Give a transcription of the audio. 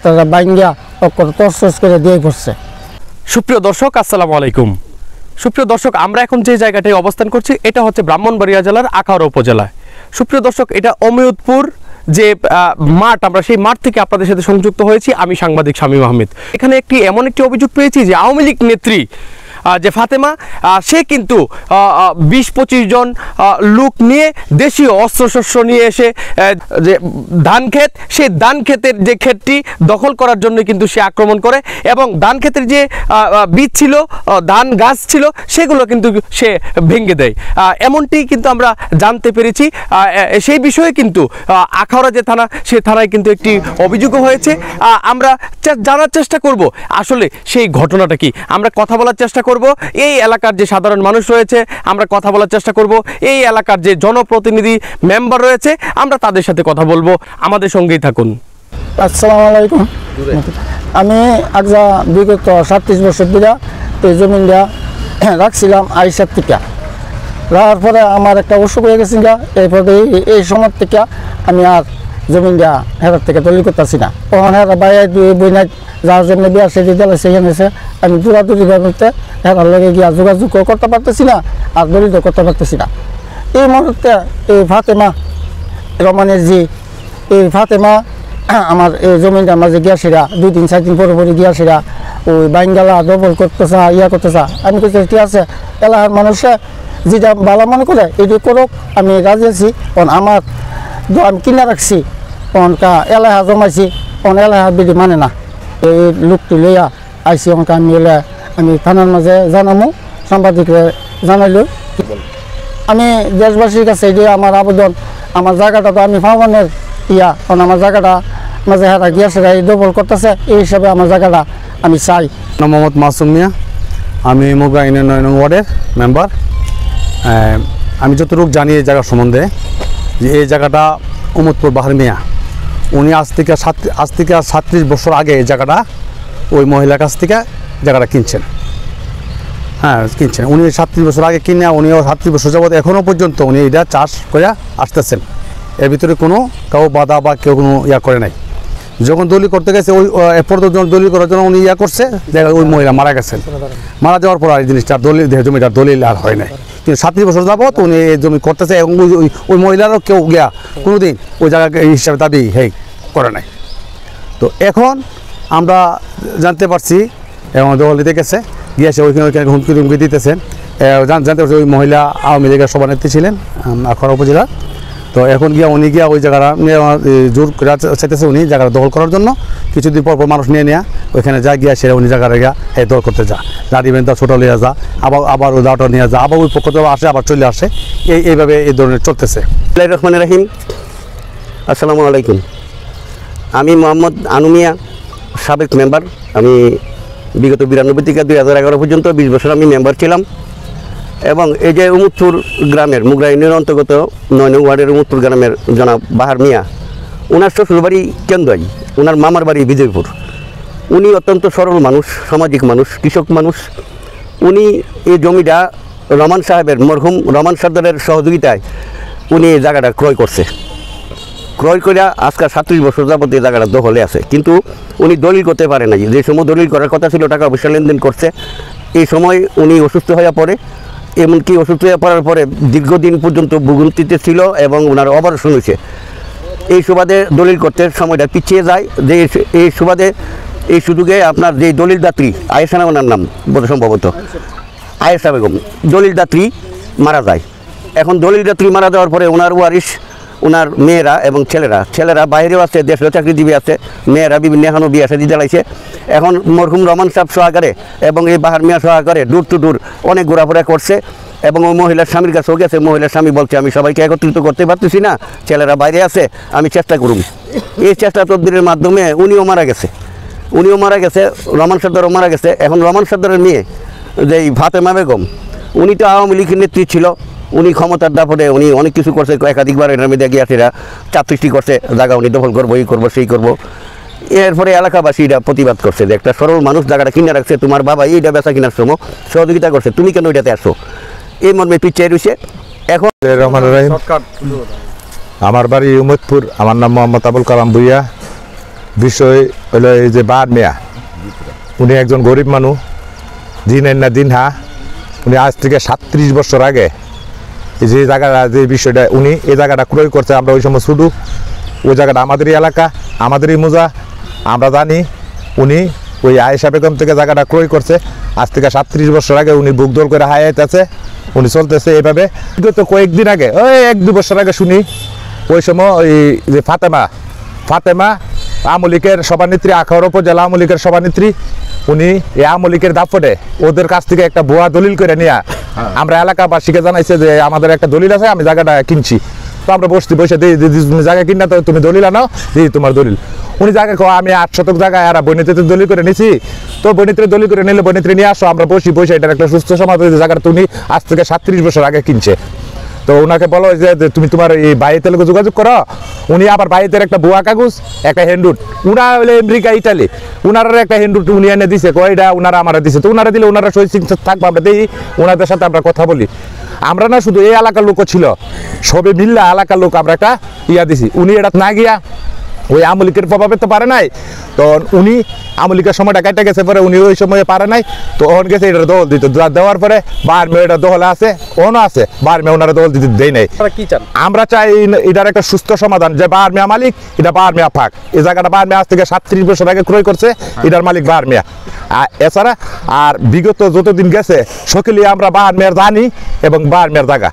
রাস্তাটা বাইঙ্গা অক্ষর তসতস করে দিয়ে পড়ছে। সুপ্রিয় দর্শক, আসসালামু আলাইকুম। সুপ্রিয় দর্শক, আমরা এখন যে জায়গাটায় অবস্থান করছি এটা হচ্ছে ব্রাহ্মণবাড়িয়া জেলার আখাউড়া উপজেলায়। সুপ্রিয় দর্শক, এটা অমিয়তপুর যে মাঠ, আমরা সেই মাঠ থেকে আপনাদের সাথে সংযুক্ত হয়েছি। আমি সাংবাদিক শামীম আহমেদ। এখানে এমন একটি অভিযোগ পেয়েছি যে আওয়ামী লীগ নেত্রী যে ফাতেমা, সে কিন্তু 20-25 জন লোক নিয়ে দেশীয় অস্ত্রশস্ত্র নিয়ে এসে যে ধান ক্ষেত, সেই ধান ক্ষেতের যে ক্ষেতটি দখল করার জন্য কিন্তু সে আক্রমণ করে এবং ধান ক্ষেতের যে বীজ ছিল, ধান গাছ ছিল, সেগুলো কিন্তু সে ভেঙে দেয়। এমনটি কিন্তু আমরা জানতে পেরেছি। সেই বিষয়ে কিন্তু আখাউড়া যে থানা, সে থানায় কিন্তু একটি অভিযোগও হয়েছে। আমরা জানার চেষ্টা করব আসলে সেই ঘটনাটা কি। আমরা কথা বলার চেষ্টা করব এই এলাকার যে সাধারণ মানুষ রয়েছে, আমরা কথা বলার চেষ্টা করব এই এলাকার যে জনপ্রতিনিধি মেম্বার রয়েছে, আমরা তাদের সাথে কথা বলবো। আমাদের সঙ্গেই থাকুন। আসসালামু আলাইকুম। আমি আজা বিগত 37 বছর ধরে এই জমিনটা রাখছিলাম আইসার থেকে। রাখার পরে আমার একটা অসুখ হয়ে গেছে, এরপরে এই সময় থেকে আমি আর জমিনটা হেরার থেকে দলিল করতেছি না। তখন হেরা বাইরে বইনা যার জন্য বিয়ার সেটি দিলে সেখানে এসে আমি দূরাদূরি ভাবে হেরার লগে গিয়া যোগাযোগ করতে পারতেছি না, আর দলিল করতে পারতেছি না। এই মুহূর্তে এই ফাতেমা রহমানের জি, এই ফাতেমা আমার এই জমিনটা মাঝে গিয়াছিরা 2-3-4 দিন পরে পরে গিয়াছিরা ওই বাইঙ্গালা ডবল করতেছা, করতেছা। আমি কিছু ঠিক আছে, এলাকার মানুষে যেটা ভালো মনে করে এটি করুক, আমি রাজি আছি। কারণ আমার আমি কিনে রাখছি, অনকা এলাহা জমাইছি, এলাহা বিধি মানে না। এই লোকটি লইয়া আইসি অনকা আমি থানার মাঝে জানামো, সাংবাদিকরা জানাইল। আমি দেশবাসীর কাছে এটি আমার আবেদন, আমার জায়গাটা তো আমি ফাওয়ানের কারণ আমার জায়গাটা মাঝে হারা গিয়েছে ডবল করতেছে, এই হিসাবে আমার জায়গাটা আমি চাই। মোহাম্মদ মাসুম মিয়া, আমি মোগরা ইউনিয়ন 9 নং ওয়ার্ডের মেম্বার। আমি যতটুকু জানি এই জায়গার সম্বন্ধে, যে এই জায়গাটা উমদপুর বাহার মিয়া, উনি আজ থেকে 37 বছর আগে এই জায়গাটা ওই মহিলার কাছ থেকে জায়গাটা কিনছেন। কিনছেন উনি 37 বছর আগে কিনে, উনিও 37 বছর যাবত এখনও পর্যন্ত উনি এটা চাষ করে আসতেছেন। এর ভিতরে কোনো কাউ বাধা বা কেউ কোনো করে নাই। যখন দলিল করতে গেছে ওই দলিল করার জন্য উনি করছে, ওই মহিলা মারা গেছেন। মারা যাওয়ার পর আর এই জিনিসটা জমিটার দলিল আর হয় নাই। কিন্তু 37 বছর যাবত উনি এই জমি করতেছে এবং ওই মহিলারও কেউ কোনোদিন ওই জায়গা এই হিসাবে দাবি করে নাই। তো এখন আমরা জানতে পারছি এবং দখল দিতে গেছে, গিয়েছে ওইখানে হুমকি দিতেছেন। জানতে পারছি ওই মহিলা আওয়ামী লীগের সভানেত্রী ছিলেন আখাউড়া উপজেলা। তো এখন উনি ওই জায়গাটা জোর চাইতেছে, উনি জায়গাটা দখল করার জন্য। কিছুদিন পর মানুষ নিয়ে নেওয়া ওইখানে যা গিয়া সে উনি জায়গাটা দখল করতে যা, লাঠি বেঁধে ছোটো লিয়ে যা, আবার ওই দাওটা নিয়ে যা, আবার ওই পক্ষ থেকে আসে, আবার চলে আসে। এইভাবে এই ধরনের চলতেছে। রহমান রাহিম, আসসালামু আলাইকুম। আমি মোহাম্মদ আনু মিয়া, সাবেক মেম্বার। আমি বিগত 92 থেকে 2011 পর্যন্ত 20 বছর আমি মেম্বার ছিলাম। এবং এই যে উমদপুর গ্রামের মোগরা ইউনিয়নের অন্তর্গত 9 নং ওয়ার্ডের উমদপুর গ্রামের জনাব বাহার মিয়া, ওনার শ্বশুরবাড়ি কেন্দ্রাই, ওনার মামার বাড়ি বিজয়পুর। উনি অত্যন্ত সরল মানুষ, সামাজিক মানুষ, কৃষক মানুষ। উনি এই জমিটা রহমান সাহেবের, মরহুম রহমান সর্দারের সহযোগিতায় উনি এই জায়গাটা ক্রয় করছে। ক্রয় করে আজকাল 37 বছর যাবত এই জায়গাটা দখলে আছে। কিন্তু উনি দলিল করতে পারে নাই। যে সময় দলিল করার কথা ছিল, টাকা পয়সা লেনদেন করছে। এই সময় উনি অসুস্থ হয়ে পড়ে। এমনকি অসুস্থ হয়ে পড়ার পরে দীর্ঘদিন পর্যন্ত ভুগন্তিতে ছিল এবং ওনার অপারেশন হয়েছে। এই সুবাদে দলিল করতে সময়টা পিছিয়ে যায়। যে এই সুবাদে এই সুযোগে আপনার যে দলিল দাত্রী আয়েশা, ওনার নাম বোধ সম্ভবত আয়েশা বেগম, দলিল দাত্রী মারা যায়। এখন দলিল দাত্রী মারা যাওয়ার পরে ওনার ওয়ারিশ, ওনার মেয়েরা এবং ছেলেরা বাইরেও আছে, দেশেও চাকরিজীবী আছে, মেয়েরা বিভিন্ন এখনও বিয়ে সাদি জ্বালাইছে। এখন মরহুম রহমান সাহেব সহকারে এবং এই বাহার মিয়া সহকারে দূর টু দূর অনেক ঘোরাফেরা করছে এবং ওই মহিলার স্বামীর কাছেও গেছে। মহিলার স্বামী বলছে, আমি সবাইকে একত্রিত করতে পারতেছি না, ছেলেরা বাইরে আছে, আমি চেষ্টা করুন। এই চেষ্টা তদবিরের মাধ্যমে উনিও মারা গেছে, রহমান সর্দারও মারা গেছে। এখন রহমান সর্দারের মেয়ে যে ফাতেমা বেগম, উনি তো আওয়ামী লীগের নেত্রী ছিল। উনি ক্ষমতার দাপটে উনি অনেক কিছু করছে, একাধিকবার এটার মধ্যে গিয়াছেরা চাপ সৃষ্টি করছে, জায়গা উনি দখল করবো, এই করবো, সেই করবো। এরপরে এলাকাবাসী এটা প্রতিবাদ করছে যে একটা সরল মানুষ জায়গাটা কিনে রাখছে, তোমার বাবা এইটা বেচা কিনার সময় সহযোগিতা করছে, তুমি কেন ওইটাতে আসো, এই মর্মে পিছিয়ে রয়েছে। এখন রহমান রাহিম, আমার বাড়ি উমদপুর, আমার নাম মোহাম্মদ আবুল কালাম ভুইয়া। বিষয় হলো এই যে বাহার মিয়া, উনি একজন গরিব মানুষ, দিন এন না দিন হা। উনি আজ থেকে 37 বছর আগে এই যে জায়গাটা, যে বিষয়টা উনি এই জায়গাটা ক্রয় করছে, আমরা ওই সময় শুধু ওই জায়গাটা আমাদেরই এলাকা, আমাদেরই মোজা, আমরা জানি। উনি ওই আয়েশা বেগম থেকে জায়গাটা ক্রয় করছে, আজ থেকে 37 বছর আগে উনি বুক দোল করে হায়াইতেছে, উনি চলতেছে এইভাবে। তো কয়েকদিন আগে, ওই 1-2 বছর আগে শুনি, ওই সময় ওই যে ফাতেমা আমলিকের সভানেত্রী, আখাউড়া উপজেলা আমলিকের সভানেত্রী, উনি এই আমলিকের দাপটে ওদের কাছ থেকে একটা ভুয়া দলিল করে নিয়ে আমরা এলাকাবাসীকে জানাইছে যে আমাদের একটা দলিল আছে, আমি জায়গাটা কিনছি। তো আমরা বসে দিই, তুমি জায়গা কিনা, তো তুমি দলিল আনাও, দিই তোমার দলিল। উনি জায়গা আমি 8 শতক জায়গায় আর বৈনিত্রীতে দলিল করে নিছি, তো বৈনিত্রী দলিল করে নিলে বৈনিত্রী নিয়ে আসো, আমরা বসে এটার একটা সুস্থ সমাজ। জায়গাটা তুমি আজ থেকে 37 বছর আগে কিনছে। তো ওনাকে বলো যে তুমি তোমার এই বাইরের লোক যোগাযোগ করো। উনি আবার বাইরের একটা ভুয়া কাগজ, একটা হ্যান্ডউড, উনা হলে আমেরিকা ইটালি, উনারা একটা হ্যান্ডউড উনি এনে দিছে, কয়টা উনারা আমরা দিছে। তো উনারা দিলে উনারা সই থাকবো, আমরা দিই, ওনাদের সাথে আমরা কথা বলি। আমরা না শুধু এই এলাকার লোকও ছিল, সবে মিল্লা এলাকার লোক আমরা একটা ইয়া দিছি। উনি এটা না গিয়া ওই আমলিকের প্রভাবে তো পারে নাই, তো উনি আমলিকের সময়টা কেটে গেছে, পরে উনি ওই সময়ে পারে নাই, তো ওন গেছে এটা দল দিত, দেওয়ার পরে বাহার মেয়ে এটা দহলে আছে, ওনও আছে, বাহার মেয়ে ওনারা দল দিতে দেয় নাই। কি চান? আমরা চাই এটার একটা সুস্থ সমাধান, যে বাহার মিয়া মালিক, এটা বাহার মিয়া ফাঁক। এই জায়গাটা বাহার মিয়া আজ থেকে 37 বছর আগে ক্রয় করছে, এটার মালিক বাহার মিয়া। এছাড়া আর বিগত যতদিন গেছে সকলেই আমরা বাহার মেয়ের জানি এবং বাহার মেয়ের জায়গা।